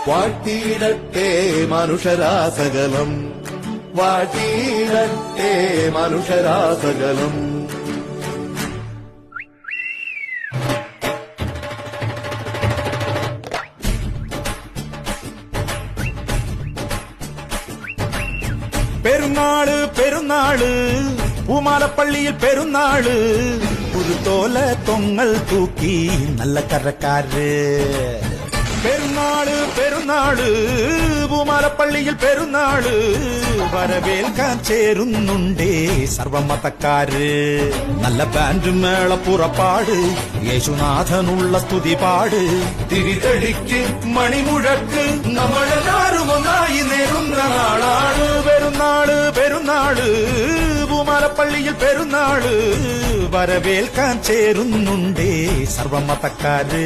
വാഴ്ത്തിയിടട്ടെ മനുഷ്യരാസകലം, വാഴ്ത്തിയിടട്ടെ മനുഷ്യരാസകലം. പെരുന്നാള് പെരുന്നാള് പൂമാലപ്പള്ളിയിൽ പെരുന്നാള്, പുതുത്തോല തൊങ്ങൽ തൂക്കി നല്ല കരക്കാര്. പെരുന്നാള് പെരുന്നാള് പൂമാലപ്പള്ളിയിൽ പെരുന്നാള്, വരവേൽക്കാൻ ചേരുന്നുണ്ടേ സർവമതക്കാര്. നല്ല ബാൻഡ് മേള പുറപ്പാട്, യേശുനാഥനുള്ള സ്തുതി പാട്, തിരിതെളിക്ക് മണിമുഴക്ക്, നമ്മളെല്ലാരും ഒന്നായി നേരുന്ന നാളാണ്. പെരുന്നാള് പെരുന്നാള് പൂമാലപ്പള്ളിയിൽ പെരുന്നാള്, വരവേൽക്കാൻ ചേരുന്നുണ്ടേ സർവമതക്കാര്.